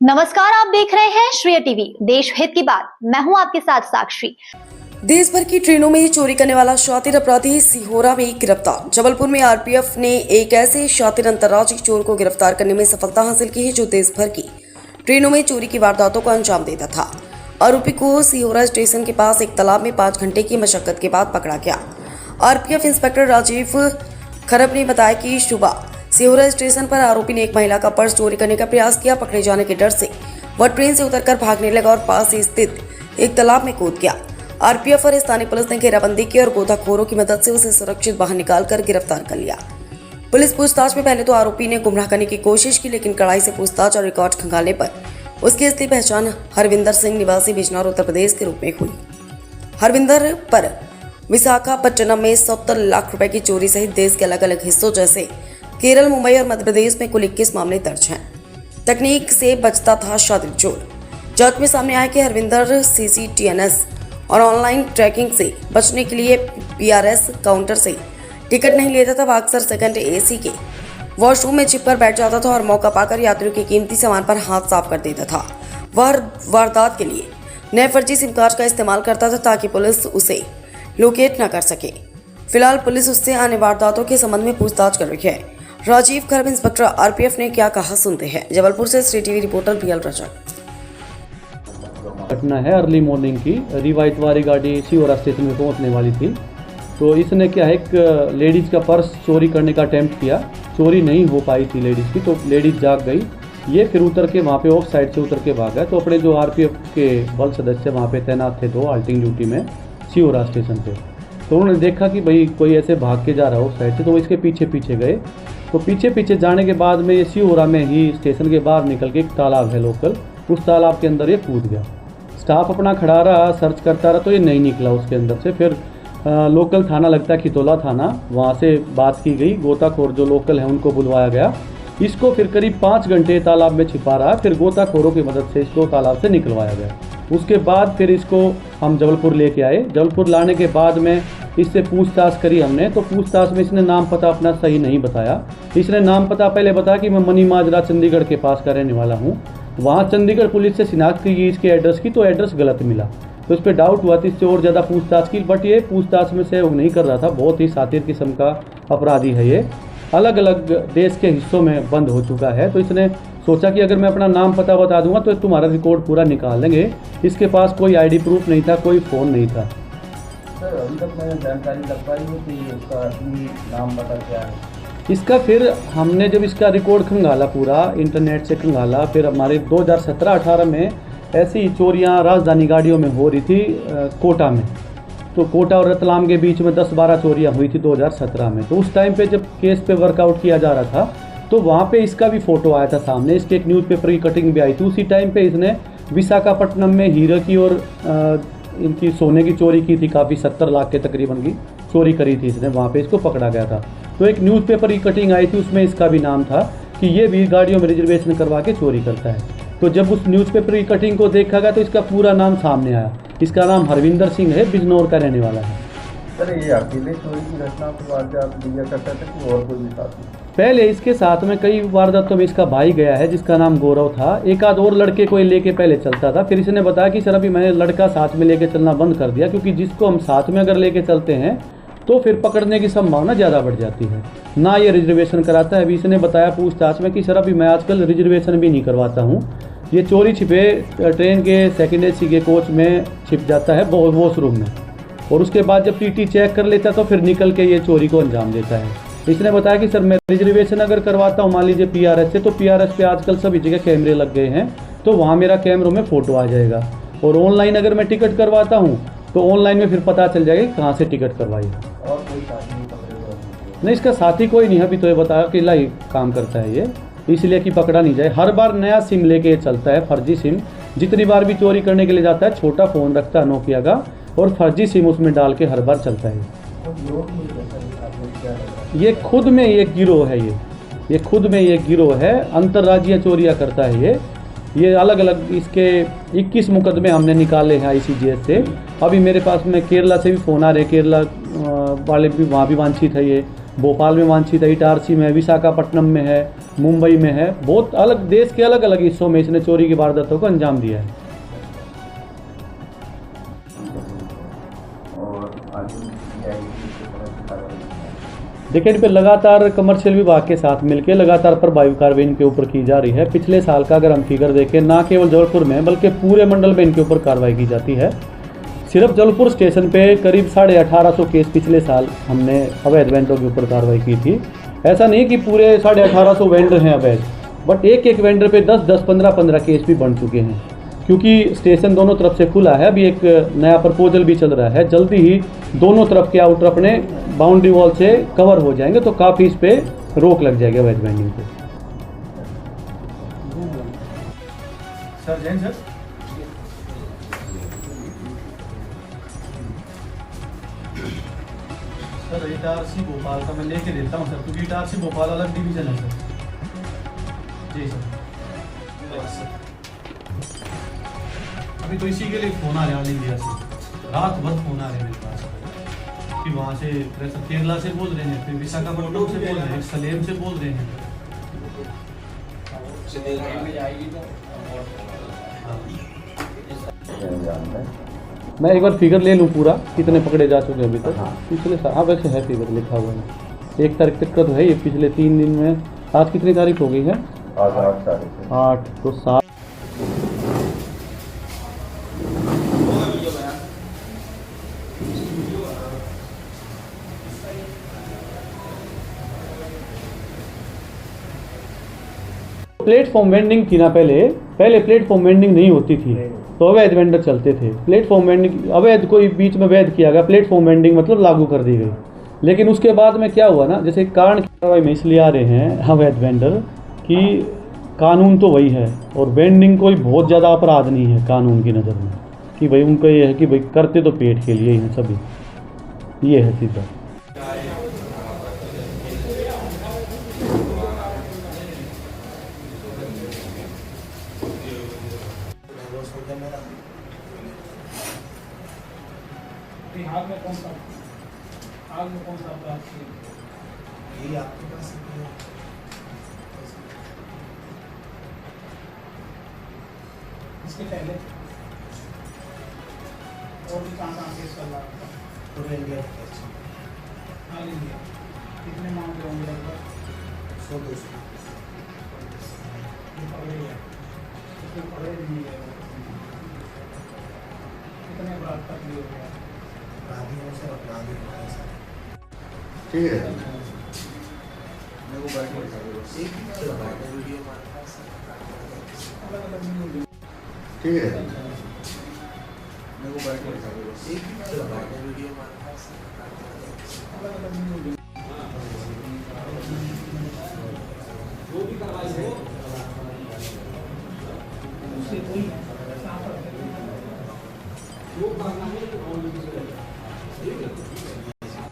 नमस्कार, आप देख रहे हैं श्रेय टीवी, देश हित की बात। मैं हूं आपके साथ साक्षी। देश भर की ट्रेनों में चोरी करने वाला शातिर अपराधी सिहोरा में गिरफ्तार। जबलपुर में आरपीएफ ने एक ऐसे शातिर अंतर्राज्यीय चोर को गिरफ्तार करने में सफलता हासिल की है जो देश भर की ट्रेनों में चोरी की वारदातों को अंजाम देता था। आरोपी को सिहोरा स्टेशन के पास एक तालाब में 5 घंटे की मशक्कत के बाद पकड़ा गया। आरपीएफ इंस्पेक्टर राजीव खरब ने बताया कि सुबह सिहोरा स्टेशन पर आरोपी ने एक महिला का पर्स चोरी करने का प्रयास किया। पकड़े जाने के डर से वह ट्रेन से उतरकर भागने लगा और पास ही स्थित एक तालाब में कूद गया। आरपीएफ और स्थानीय पुलिस ने घेराबंदी की और गोताखोरों की मदद से उसे सुरक्षित बाहर निकालकर गिरफ्तार कर लिया। पुलिस पूछताछ में पहले तो आरोपी ने गुमराह करने की कोशिश की, लेकिन कड़ाई से पूछताछ और रिकॉर्ड खंगालने पर उसकी असली पहचान हरविंदर सिंह निवासी बिजनौर उत्तर प्रदेश के रूप में हुई। हरविंदर पर विशाखापट्टनम में 70 लाख रुपए की चोरी सहित देश के अलग अलग हिस्सों जैसे केरल, मुंबई और मध्य प्रदेश में कुल 21 मामले दर्ज हैं। तकनीक से बचता था शातिर चोर। जांच में सामने आया कि हरविंदर सीसीटीएनएस और ऑनलाइन ट्रैकिंग से बचने के लिए पीआरएस काउंटर से टिकट नहीं लेता था। वह अक्सर सेकंड एसी के वॉशरूम में छिपकर बैठ जाता था और मौका पाकर यात्रियों के कीमती सामान पर हाथ साफ कर देता था। वह वारदात के लिए नए फर्जी सिम कार्ड का इस्तेमाल करता था ताकि पुलिस उसे लोकेट न कर सके। फिलहाल पुलिस उससे आने वारदातों के संबंध में पूछताछ कर रही है। राजीव खरब इंस्पेक्टर आरपीएफ ने क्या कहा, सुनते हैं। जबलपुर से श्रेय टीवी रिपोर्टर बीएल रजक। घटना है अर्ली मॉर्निंग की। रिवायतवारी गाड़ी सिहोरा स्टेशन में पहुंचने वाली थी, तो इसने क्या है, एक लेडीज़ का पर्स चोरी करने का अटेम्प्ट किया। चोरी नहीं हो पाई थी लेडीज़ की, तो लेडीज़ जाग गई। ये फिर उतर के वहाँ पे ऑफ साइड से उतर के भागा। तो अपने जो आरपीएफ के बल सदस्य वहाँ पे तैनात थे, 2 हाल्टिंग ड्यूटी में सिहोरा स्टेशन पे, तो उन्होंने देखा कि भाई कोई ऐसे भाग के जा रहा है ऑफ साइड से, तो वो इसके पीछे पीछे गए। तो पीछे पीछे जाने के बाद में ये सिहोरा में ही स्टेशन के बाहर निकल के एक तालाब है लोकल, उस तालाब के अंदर ये कूद गया। स्टाफ अपना खड़ा रहा, सर्च करता रहा, तो ये नहीं निकला उसके अंदर से। फिर लोकल थाना लगता है खितौला थाना, वहाँ से बात की गई। गोताखोर जो लोकल हैं उनको बुलवाया गया। इसको फिर करीब 5 घंटे तालाब में छिपा रहा। फिर गोताखोरों की मदद से इसको तालाब से निकलवाया गया। उसके बाद फिर इसको हम जबलपुर लेके आए। जबलपुर लाने के बाद में इससे पूछताछ करी हमने, तो पूछताछ में इसने नाम पता अपना सही नहीं बताया। इसने नाम पता पहले बताया कि मैं मनी माजरा चंडीगढ़ के पास का रहने वाला हूँ। वहाँ चंडीगढ़ पुलिस से शिनाख्त की इसके एड्रेस की, तो एड्रेस गलत मिला। तो इस पर डाउट हुआ था, इससे और ज़्यादा पूछताछ की, बट ये पूछताछ में सहयोग नहीं कर रहा था। बहुत ही शातिर किस्म का अपराधी है ये, अलग अलग देश के हिस्सों में बंद हो चुका है। तो इसने सोचा कि अगर मैं अपना नाम पता बता दूंगा तो तुम्हारा रिकॉर्ड पूरा निकाल लेंगे। इसके पास कोई आईडी प्रूफ नहीं था, कोई फ़ोन नहीं था। सर, अभी तक मैंने जानकारी लग पाई है कि उसका असली नाम पता क्या है? इसका फिर हमने जब इसका रिकॉर्ड खंगाला, पूरा इंटरनेट से खंगाला, फिर हमारे 2017-18 में ऐसी चोरियां राजधानी गाड़ियों में हो रही थी कोटा में। तो कोटा और रतलाम के बीच में 10-12 चोरियां हुई थी 2017 में। तो उस टाइम पे जब केस पे वर्कआउट किया जा रहा था, तो वहाँ पे इसका भी फ़ोटो आया था सामने। इसके एक न्यूज़पेपर की कटिंग भी आई थी। उसी टाइम पे इसने विशाखापट्टनम में हीरे की और इनकी सोने की चोरी की थी, काफ़ी 70 लाख के तकरीबन की चोरी करी थी इसने। वहाँ पे इसको पकड़ा गया था। तो एक न्यूज़पेपर की कटिंग आई थी, उसमें इसका भी नाम था कि ये भी गाड़ियों में रिजर्वेशन करवा के चोरी करता है। तो जब उस न्यूज़पेपर की कटिंग को देखा गया तो इसका पूरा नाम सामने आया। इसका नाम हरविंदर सिंह है, बिजनौर का रहने वाला है। सर, ये अकेले चोरी की घटना को वारदात दिया करता था कि और कोई भी साथ में? पहले इसके साथ में कई वारदातों में इसका भाई गया है, जिसका नाम गौरव था। एक आध और लड़के को लेके पहले चलता था। फिर इसने बताया कि सर अभी मैंने लड़का साथ में लेके चलना बंद कर दिया, क्योंकि जिसको हम साथ में अगर लेके चलते हैं तो फिर पकड़ने की संभावना ज़्यादा बढ़ जाती है। ना ये रिजर्वेशन कराता है। अभी इसने बताया पूछताछ में कि सर अभी मैं आजकल रिजर्वेशन भी नहीं करवाता हूँ। ये चोरी छिपे ट्रेन के सेकेंड एसी के कोच में छिप जाता है वॉशरूम में, और उसके बाद जब टीटी चेक कर लेता तो फिर निकल के ये चोरी को अंजाम देता है। इसने बताया कि सर मैं रिजर्वेशन अगर करवाता हूँ, मान लीजिए पीआरएस से, तो पीआरएस पे आजकल सभी जगह कैमरे लग गए हैं, तो वहाँ मेरा कैमरों में फ़ोटो आ जाएगा। और ऑनलाइन अगर मैं टिकट करवाता हूँ तो ऑनलाइन में फिर पता चल जाएगा कहाँ से टिकट करवाई है। और कोई साथी नहीं पकड़ेगा? नहीं, इसका साथी कोई नहीं है। अभी तो ये बताया कि लाई काम करता है ये, इसलिए कि पकड़ा नहीं जाए। हर बार नया सिम लेके चलता है, फर्जी सिम। जितनी बार भी चोरी करने के लिए जाता है, छोटा फ़ोन रखता है नोकिया का, और फर्जी सिम उसमें डाल के हर बार चलता है। ये खुद में एक गिरोह है। ये खुद में एक गिरोह है, अंतर्राज्यीय चोरियाँ करता है ये अलग अलग। इसके 21 मुकदमे हमने निकाले हैं आईसीजेएस से। अभी मेरे पास में केरला से भी फ़ोन आ रहे, केरला वाले भी, वहाँ भी वांछित है ये। भोपाल में वांछित है, इटारसी में है, विशाखापट्टनम में है, मुंबई में है। बहुत अलग देश के अलग अलग हिस्सों में इसने चोरी की वारदातों को अंजाम दिया है। और आगे देखिए, इन पर लगातार कमर्शियल विभाग के साथ मिलकर लगातार प्रभावी कार्रवाई इनके ऊपर की जा रही है। पिछले साल का अगर हम फिगर देखें, ना केवल जबलपुर में बल्कि पूरे मंडल में इनके ऊपर कार्रवाई की जाती है। सिर्फ जबलपुर स्टेशन पे करीब 1850 केस पिछले साल हमने अवैध वेंडरों के ऊपर कार्रवाई की थी। ऐसा नहीं कि पूरे 1850 वेंडर हैं अवैध, बट एक एक वेंडर पे 10-10, 15-15 केस भी बन चुके हैं, क्योंकि स्टेशन दोनों तरफ से खुला है। अभी एक नया प्रपोजल भी चल रहा है, जल्दी ही दोनों तरफ के आउटर अपने बाउंड्री वॉल से कवर हो जाएंगे, तो काफ़ी इस पर रोक लग जाएगी अवैध वेंडिंग पे। Sir Jain sir, sir Itarsi Bhopal का मैं लेके देता हूँ सर, क्योंकि इटारसी भोपाल अलग डिवीजन है सर। जी सर, अभी तो इसी के लिए फ़ोन आ रहा है इंडिया से, रात भर फ़ोन आ रहे हैं मेरे पास कि वहाँ से केरला से बोल रहे हैं, फिर विशाखापट्टनम से बोल रहे हैं, सलेम से बोल रहे हैं। मैं एक बार फिगर ले लूँ पूरा, कितने पकड़े जा चुके हैं अभी तक। पिछले साल, हाँ वैसे है फिगर लिखा हुआ है, 1 तारीख तक का तो है ये। पिछले 3 दिन में, आज कितनी तारीख हो गई है? आज 8 तारीख 8, तो 7। प्लेटफॉर्म वेंडिंग थी ना, पहले प्लेटफॉर्म वेंडिंग नहीं होती थी, तो अवैध वेंडर चलते थे। प्लेटफॉर्म वेंडिंग अवैध कोई बीच में वैध किया गया, प्लेटफॉर्म वेंडिंग मतलब लागू कर दी गई। लेकिन उसके बाद में क्या हुआ ना, जैसे कारण की कार्रवाई में इसलिए आ रहे हैं अवैध वेंडर कि कानून तो वही है और वेंडिंग कोई बहुत ज़्यादा अपराध नहीं है कानून की नज़र में, कि भाई उनका ये है कि भाई करते तो पेट के लिए ही हैं सभी, ये है सीधा। हाल में कौन सा अपराध किया? यही आपके पास इसके पहले और भी कहाँ केस कर रहा था? पूरे इंडिया ऑल इंडिया कितने मामले होंगे लगभग? 100-200 पकड़े गए, इसमें पकड़े नहीं गए, कितने अपराध तक लिए हो गया? अपराधियों से अपराधी होता है सर। ठीक है। मेरे को बैठ एक वीडियो हमारे पास अलग अलग नहीं ठीक है। मेरे को बैठ एक वीडियो हमारे पास अलग अलग नहीं उससे कोई